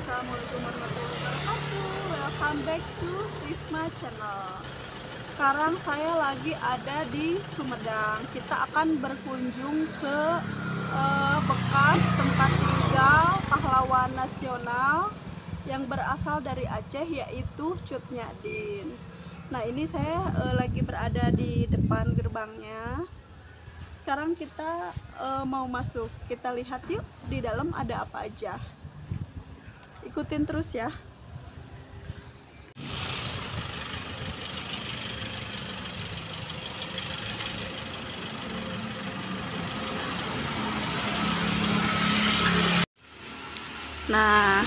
Assalamualaikum warahmatullahi wabarakatuh. Welcome back to Risma Channel. Sekarang saya lagi ada di Sumedang. Kita akan berkunjung ke bekas tempat tinggal pahlawan nasional yang berasal dari Aceh, yaitu Cut Nyadin. Nah, ini saya lagi berada di depan gerbangnya. Sekarang kita mau masuk. Kita lihat yuk di dalam ada apa aja. Ikutin terus ya. Nah,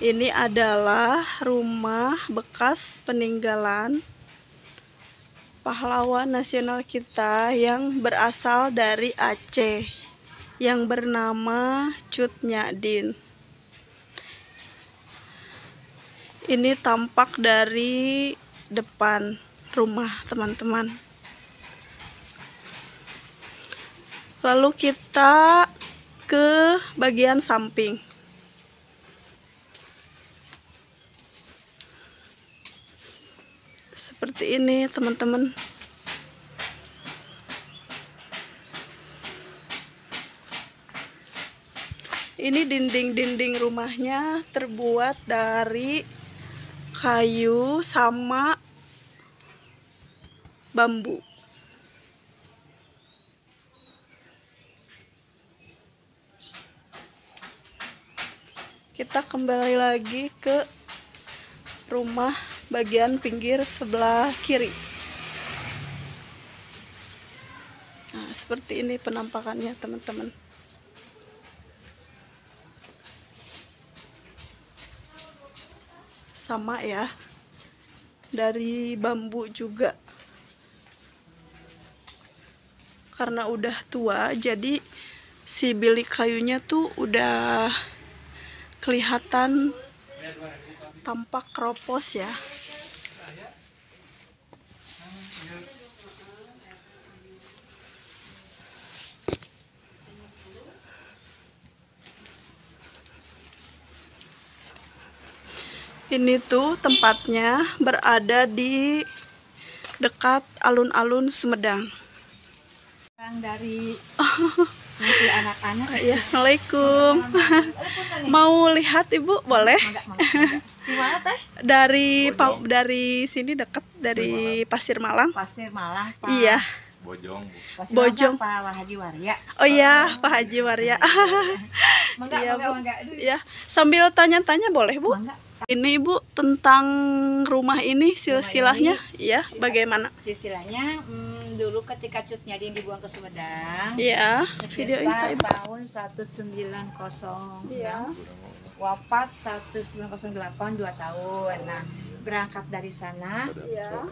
ini adalah rumah bekas peninggalan pahlawan nasional kita yang berasal dari Aceh, yang bernama Cut Nyadin. Ini tampak dari depan rumah teman-teman. Lalu kita ke bagian samping. Seperti ini teman-teman. Ini dinding-dinding rumahnya terbuat dari kayu sama bambu. Kita kembali lagi ke rumah bagian pinggir sebelah kiri. Nah, seperti ini penampakannya teman-teman. Sama ya, dari bambu juga. Karena udah tua, jadi si bilik kayunya tuh udah kelihatan tampak keropos ya. Ini tuh tempatnya berada di dekat alun-alun Sumedang. Orang dari masih anak-anak. Ya, Assalamualaikum. Mau lihat Ibu boleh? Gimana teh? Dari sini dekat dari Pasir Malang. Pasir Malang. Pak. Iya. Bojong. Pasir Bojong. Malang, Pak Haji Waria. Oh iya, Pak Haji Waria. Iya, Bu. Ya, sambil tanya-tanya boleh, Bu? Mangga. Ini Ibu tentang rumah ini silsilahnya, ya, bagaimana? Silsilahnya dulu ketika Cut Nyadin dibuang ke Sumedang. Iya, video ini Pak Ibu. Tahun 1906. Iya. Wafat 1908, 2 tahun. Nah, berangkat dari sana, Iya.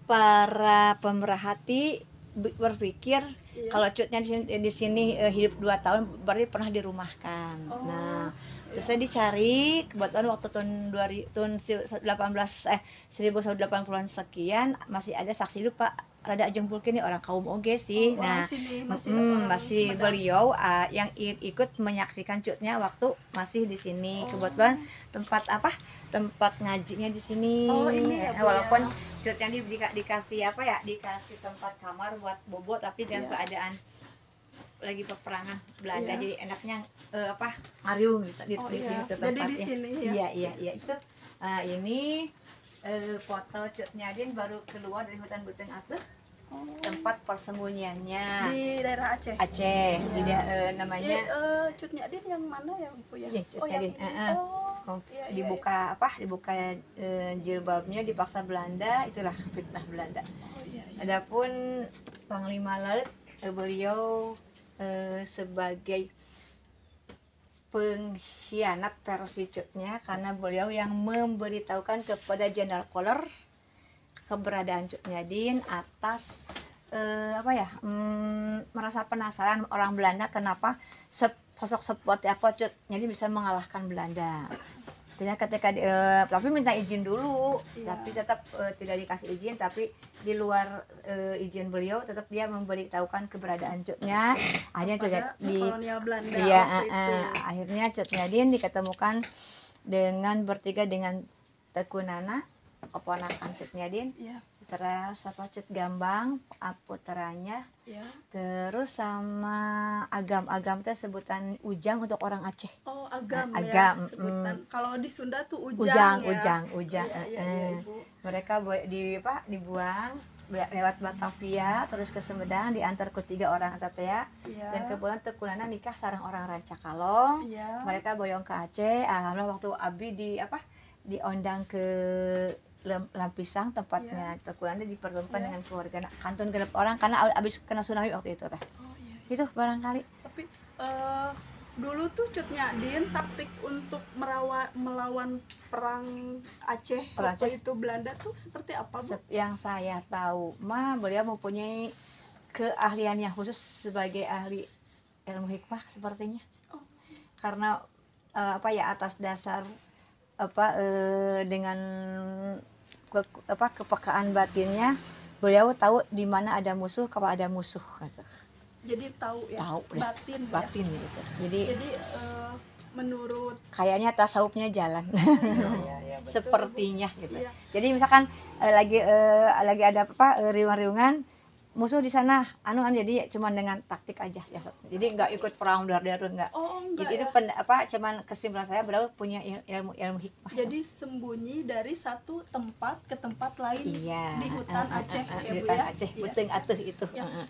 para pemerhati berpikir Iya. kalau Cutnya di sini hidup 2 tahun berarti pernah dirumahkan. Oh, Nah, terus saya dicari, kebetulan waktu tahun 1980-an sekian masih ada saksi hidup Pak Rada Jempulkin nih, orang kaum oge sih. Oh, Nah, sini masih ada orang masih Sumedang. beliau yang ikut menyaksikan Cutnya waktu masih di sini. Kebetulan tempat ngajinya di sini. Oh, ini ya, Bu, Walaupun ya. Cutnya dikasih dikasih tempat kamar buat bobo, tapi dalam keadaan lagi peperangan Belanda, Iya. jadi enaknya ngariung di Oh, di iya. itu Jadi di tempatnya. sini ya. Iya itu. Ini foto Cut Nyadin baru keluar dari hutan Beteng Atuh, tempat persembunyiannya Di daerah Aceh. Aceh. Namanya Cut Nyadin yang mana ya, Bu ya? Iya, Cut Oh, yang Nyadin. ini. Oh, iya, iya, dibuka jilbabnya dipaksa Belanda, itulah fitnah Belanda. Oh, iya, iya. Adapun Panglima Laut, beliau sebagai pengkhianat versi Cutnya, karena beliau yang memberitahukan kepada Jenderal Koller keberadaan Cut Nyadin atas merasa penasaran orang Belanda kenapa sosok seperti apa Cut Nyadin bisa mengalahkan Belanda. Ternyata ketika tapi minta izin dulu, Iya. tapi tetap tidak dikasih izin, tapi di luar izin beliau tetap dia memberitahukan keberadaan Cutnya. Akhirnya Cut Pada di kolonial Belanda iya, waktu itu. akhirnya Cut Nyadin diketemukan dengan bertiga dengan Teku Nana, keponakan Cut Nyadin, Iya. terus apa Cut Gambang, puteranya, Iya. terus sama Agam teh sebutan Ujang untuk orang Aceh. Oh, Agam ya Agam, sebutan. Kalau di Sunda tuh Ujang Ujang, ya. Ujang. Iya, Ibu. Mereka dibuang lewat Batavia terus ke Sumedang, diantar ke 3 orang Tatea. Iya. Dan kebetulan Tekunana nikah sareng orang Rancakalong. Iya. Mereka boyong ke Aceh. Alhamdulillah waktu abdi diundang ke Lampisang tempatnya Tekunana dipertemukan Iya. dengan keluarga kantun genep orang karena abis kena tsunami waktu itu teh. Oh iya. Itu barangkali. Tapi dulu tuh Cut Nyadin taktik untuk melawan perang Aceh Perang waktu Aceh. itu Belanda tuh seperti apa, Bu? Yang saya tahu beliau mempunyai keahlian yang khusus sebagai ahli ilmu hikmah sepertinya. Oh. Karena atas dasar dengan kepekaan batinnya beliau tahu di mana ada musuh, kalau ada musuh gitu. Jadi tahu ya, Tahu batin ya. gitu. Jadi menurut kayaknya tasawufnya jalan. betul, Sepertinya Bu. gitu. Iya. Jadi misalkan lagi ada riuang-riungan musuh di sana jadi cuma dengan taktik aja jadi nggak ikut perang dar nggak. Oh, enggak Jadi ya. itu cuman kesimpulan saya beliau punya ilmu hikmah. Jadi sembunyi dari satu tempat ke tempat lain Iya, di hutan Aceh ya, di Bu hutan ya. Aceh Iya. beteng atuh itu.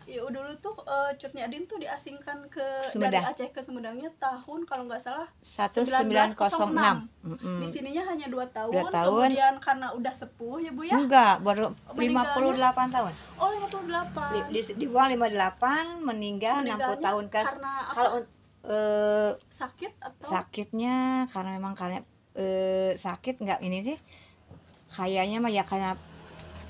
Ya, dulu tuh Cut Nyadin tuh diasingkan dari Sumedang. Aceh ke Sumedangnya tahun kalau nggak salah 1906. 1906. Di sininya hanya 2 tahun. 2 tahun. Kemudian karena udah sepuh ya Bu ya. Enggak, baru Meninggalnya? 58 tahun. Oh, 58. Dibuang 58, meninggal 60 Meninggalnya tahun karena apa? kalau Sakit atau sakitnya karena sakit nggak ini sih kayaknya mah ya karena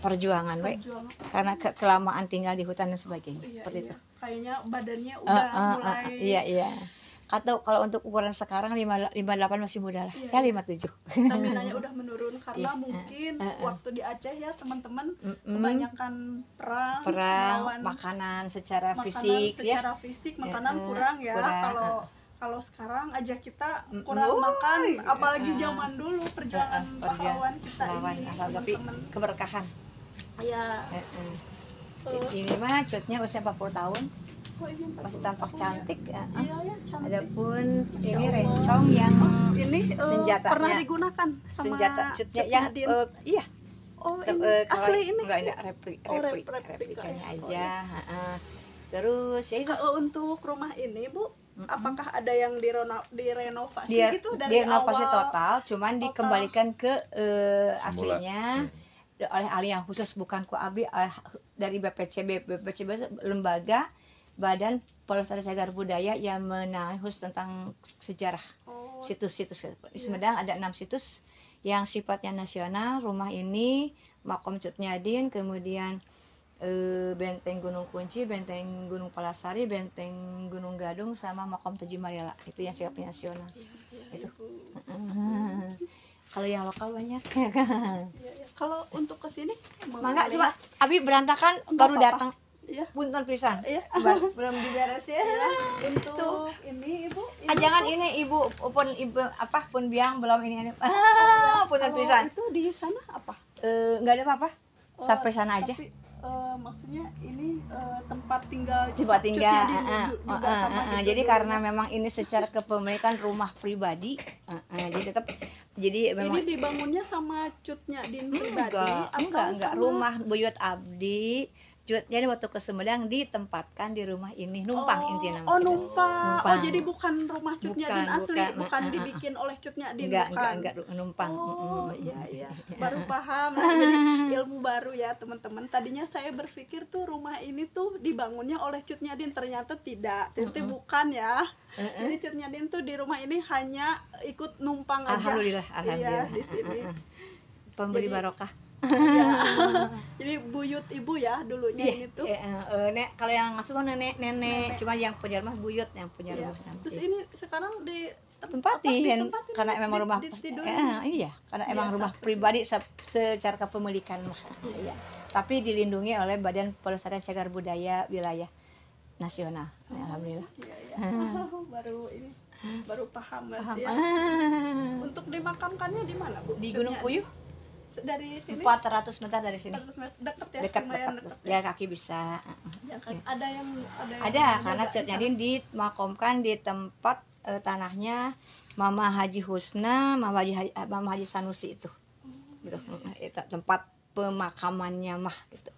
perjuangan perjuangan? karena kelamaan tinggal di hutan dan sebagainya Iya, seperti iya. itu. Kayaknya badannya udah mulai Iya. Atau kalau untuk ukuran sekarang 58 masih muda lah. Iya, Saya iya. 57. Stamina-nya udah menurun karena Iya. mungkin waktu di Aceh ya teman-teman kebanyakan perang melawan makanan secara makanan fisik secara fisik makanan kurang ya. kurang. Kalau sekarang aja kita kurang makan, apalagi zaman dulu perjuangan pahlawan kita ini tapi teman-teman. keberkahan. Ya, Ini mah cutnya usia 40 tahun. kok ini Masih tampak cantik ya. Iya ya, cantik. Adapun ini Allah. rencong yang Ini senjatanya. pernah digunakan sama senjata cutnya Cut yang Nyadin. iya. Oh, Te- ini kalau asli ini. enggak replikanya replikanya. aja. Terus ya itu Untuk rumah ini Bu, apakah ada yang direnovasi dia gitu dari direnovasi awal? total, cuman dikembalikan ke Semula. aslinya oleh ahli yang khusus, bukan ku abdi, dari BPCB lembaga Badan Pelestarian Cagar Budaya yang menangani khusus tentang sejarah Oh, situs-situs. Di Sumedang ada 6 situs yang sifatnya nasional. Rumah ini Makom Cut Nyadin, kemudian Benteng Gunung Kunci, Benteng Gunung Palasari, Benteng Gunung Gadung, sama Makom Teji Mariala. Itu yang sifatnya nasional. Itu. Kalau yang lokal banyak ya kan. iya, iya. Kalau untuk kesini Mangga coba Abi berantakan baru apa-apa. datang. Iya. Punten pisan. Iya. Belum diberes ya. Untuk ini Ibu, Jangan ini ibu pun biang belum ini. Punten kalau pisan. itu di sana apa? Nggak ada apa-apa. Sampai sana aja. Tapi, maksudnya ini tempat tinggal Coba Cut tinggal. Nyadin juga sama gitu Jadi dulu karena ya. memang ini secara kepemilikan rumah pribadi, jadi memang Ini dibangunnya sama Cut Nyadin pribadi enggak sama rumah buyut abdi. Jadi waktu ke Sumedang ditempatkan di rumah ini, numpang intinya. Oh, numpang. Numpang. Oh, jadi bukan rumah Cut Nyadin asli, bukan dibikin oleh Cut Nyadin, bukan. Enggak numpang. Oh, iya. Baru paham. Nah, jadi ilmu baru ya, teman-teman. Tadinya saya berpikir tuh rumah ini tuh dibangunnya oleh Cut Nyadin, ternyata tidak. Ternyata bukan ya. Jadi Cut Nyadin tuh di rumah ini hanya ikut numpang aja. Alhamdulillah. Iya, di sini. Pemberi Jadi- barokah. Ya. Jadi buyut ibu ya dulunya ini tuh. Nek kalau yang ngasuh mah nenek, cuma yang punya rumah buyut yang punya Iya. rumah. Terus ini sekarang Tempatin karena emang rumah tidurin. iya karena emang Biasa rumah seperti pribadi secara kepemilikan mah iya, tapi dilindungi oleh Badan Pelestarian Cagar Budaya Wilayah Nasional. Alhamdulillah. Iya. Baru paham ya. Untuk dimakamkannya di mana, Bu? Di Cut Gunung Nyadin? Puyuh, Dari sini 400 meter dari sini. 400 meter, dekat ya, Dekat lumayan dekat. dekat ya. Jalan kaki bisa. Jalan kaki. Ada yang Ada, karena jaga Cut di sana. Nyadin dimakamkan di tempat tanahnya Mama Haji Husna, Mama Haji Sanusi itu. Gitu. Itu tempat pemakamannya mah gitu.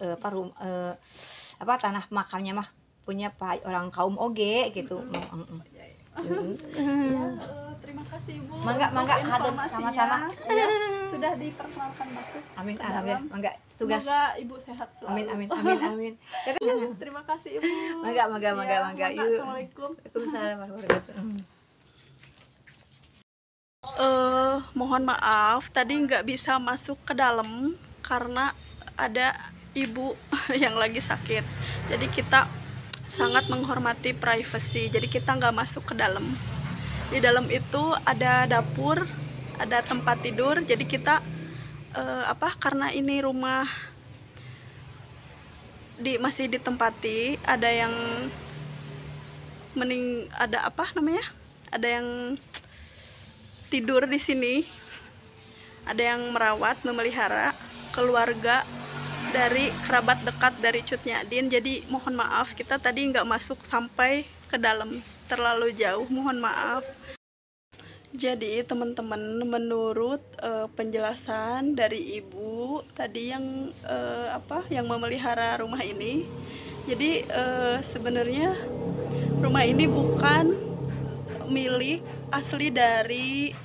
Tanah makamnya mah punya orang kaum oge gitu. Ya, terima kasih Bu. Mangga, untuk hatur informasinya. sama-sama. Ya, sudah diperkenalkan masuk. Amin, ke alhamdulillah. dalam. Mangga tugas. Semoga Ibu sehat selalu. Amin. Terima kasih Ibu. Mangga. Ya, Yuk. Assalamualaikum. Waalaikumsalam warahmatullahi wabarakatuh. Mohon maaf tadi nggak bisa masuk ke dalam karena ada ibu yang lagi sakit. Jadi kita sangat menghormati privasi. Jadi kita nggak masuk ke dalam. Di dalam itu ada dapur, ada tempat tidur. Jadi kita karena ini rumah masih ditempati, ada yang ada yang tidur di sini, ada yang merawat, memelihara keluarga dari kerabat dekat dari Cut Nyadin. Jadi mohon maaf kita tadi nggak masuk sampai ke dalam, terlalu jauh, mohon maaf. Jadi teman-teman, menurut penjelasan dari ibu tadi yang yang memelihara rumah ini, jadi sebenarnya rumah ini bukan milik asli dari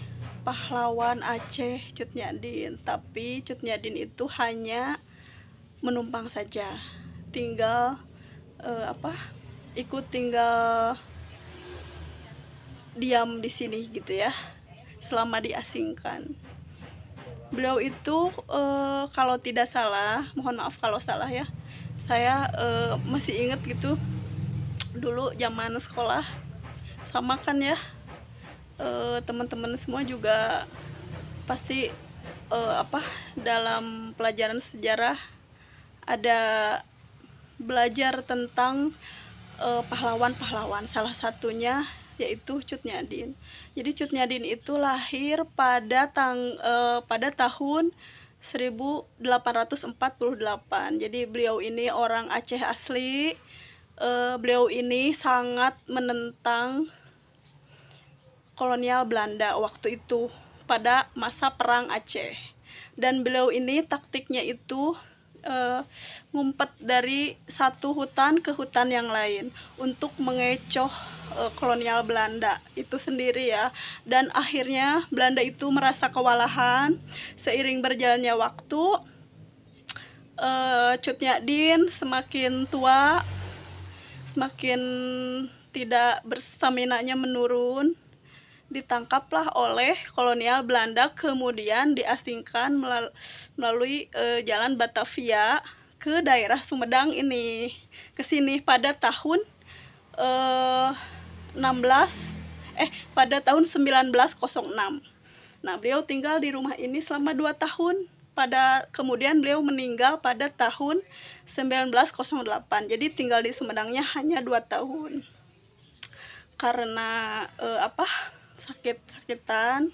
pahlawan Aceh Cut Nyadin, tapi Cut Nyadin itu hanya menumpang saja, tinggal ikut tinggal diam di sini gitu ya, selama diasingkan. Beliau itu kalau tidak salah, mohon maaf kalau salah ya, saya masih ingat gitu dulu zaman sekolah, sama kan ya, teman-teman semua juga pasti dalam pelajaran sejarah ada belajar tentang pahlawan-pahlawan, salah satunya yaitu Cut Nyadin. Jadi Cut Nyadin itu lahir pada tahun 1848. Jadi beliau ini orang Aceh asli. Beliau ini sangat menentang kolonial Belanda waktu itu pada masa perang Aceh. Dan beliau ini taktiknya itu ngumpet dari satu hutan ke hutan yang lain untuk mengecoh kolonial Belanda itu sendiri ya. Dan akhirnya Belanda itu merasa kewalahan. Seiring berjalannya waktu, Cut Nyadin semakin tua, semakin tidak berstaminanya menurun, ditangkaplah oleh kolonial Belanda, kemudian diasingkan melalui jalan Batavia ke daerah Sumedang ini, ke sini pada tahun 1906. Nah, beliau tinggal di rumah ini selama 2 tahun. Kemudian beliau meninggal pada tahun 1908. Jadi tinggal di Sumedangnya hanya 2 tahun. Karena sakit-sakitan,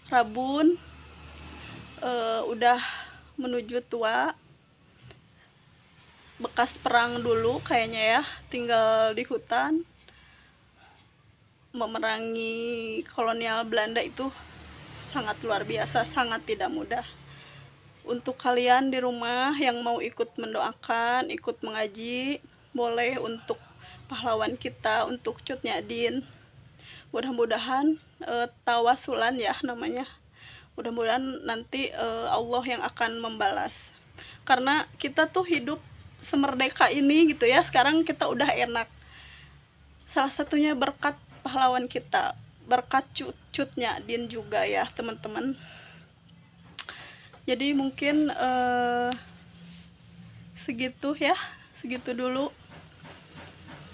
rabun, udah menuju tua, bekas perang dulu kayaknya ya, tinggal di hutan, memerangi kolonial Belanda itu sangat luar biasa, sangat tidak mudah. Untuk kalian di rumah yang mau ikut mendoakan, ikut mengaji, boleh untuk pahlawan kita, untuk Cut Nyadin. Mudah-mudahan tawasulan ya namanya. Mudah-mudahan nanti Allah yang akan membalas. Karena kita tuh hidup semerdeka ini gitu ya, sekarang kita udah enak. Salah satunya berkat pahlawan kita, berkat Cut Nyadin juga ya teman-teman. Jadi mungkin segitu dulu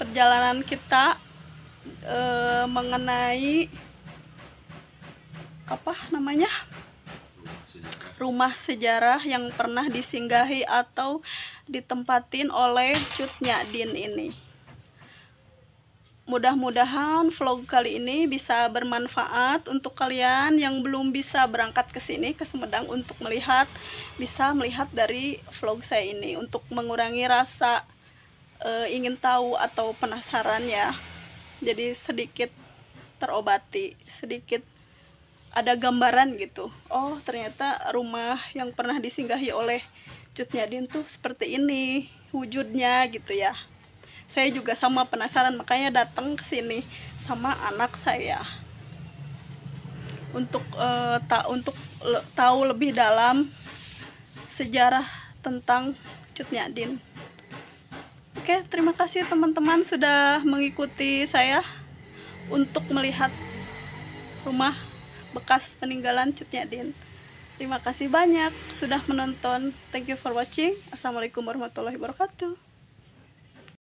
perjalanan kita mengenai rumah sejarah yang pernah disinggahi atau ditempatin oleh Cut Nyadin ini. mudah-mudahan vlog kali ini bisa bermanfaat untuk kalian yang belum bisa berangkat ke sini ke Sumedang untuk melihat, bisa melihat dari vlog saya ini untuk mengurangi rasa ingin tahu atau penasaran ya. Jadi sedikit terobati, sedikit ada gambaran gitu. Oh, ternyata rumah yang pernah disinggahi oleh Cut Nyadin tuh seperti ini wujudnya gitu ya. Saya juga sama penasaran, makanya datang ke sini sama anak saya untuk tahu lebih dalam sejarah tentang Cut Nyadin. Oke, terima kasih teman-teman sudah mengikuti saya untuk melihat rumah bekas peninggalan Cut Nyadin. Terima kasih banyak sudah menonton. Thank you for watching. Assalamualaikum warahmatullahi wabarakatuh.